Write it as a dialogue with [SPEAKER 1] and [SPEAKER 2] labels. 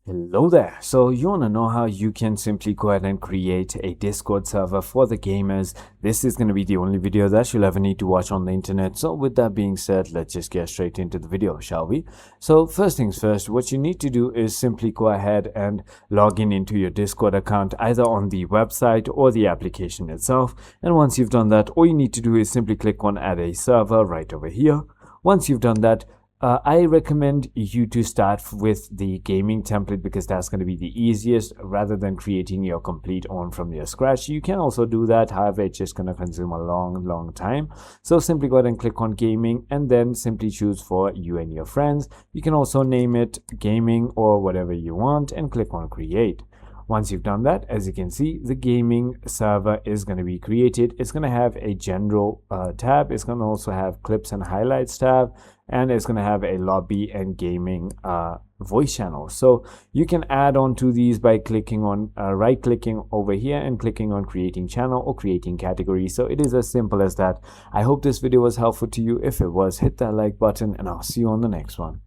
[SPEAKER 1] Hello there. So you want to know how you can simply go ahead and create a Discord server for the gamers. This is going to be the only video that you'll ever need to watch on the internet. So with that being said, let's just get straight into the video, shall we? So first things first, what you need to do is simply go ahead and log in into your Discord account either on the website or the application itself. And once you've done that, all you need to do is simply click on add a server right over here. Once you've done that, I recommend you to start with the gaming template because that's going to be the easiest rather than creating your complete own from your scratch. You can also do that, however, it's just going to consume a long time. So simply go ahead and click on gaming and then simply choose for you and your friends. You can also name it gaming or whatever you want and click on create. Once you've done that, as you can see, the gaming server is going to be created. It's going to have a general tab. It's going to also have clips and highlights tab, and it's going to have a lobby and gaming voice channel. So you can add on to these by clicking on right clicking over here and clicking on creating channel or creating category. So it is as simple as that. I hope this video was helpful to you. If it was, hit that like button and I'll see you on the next one.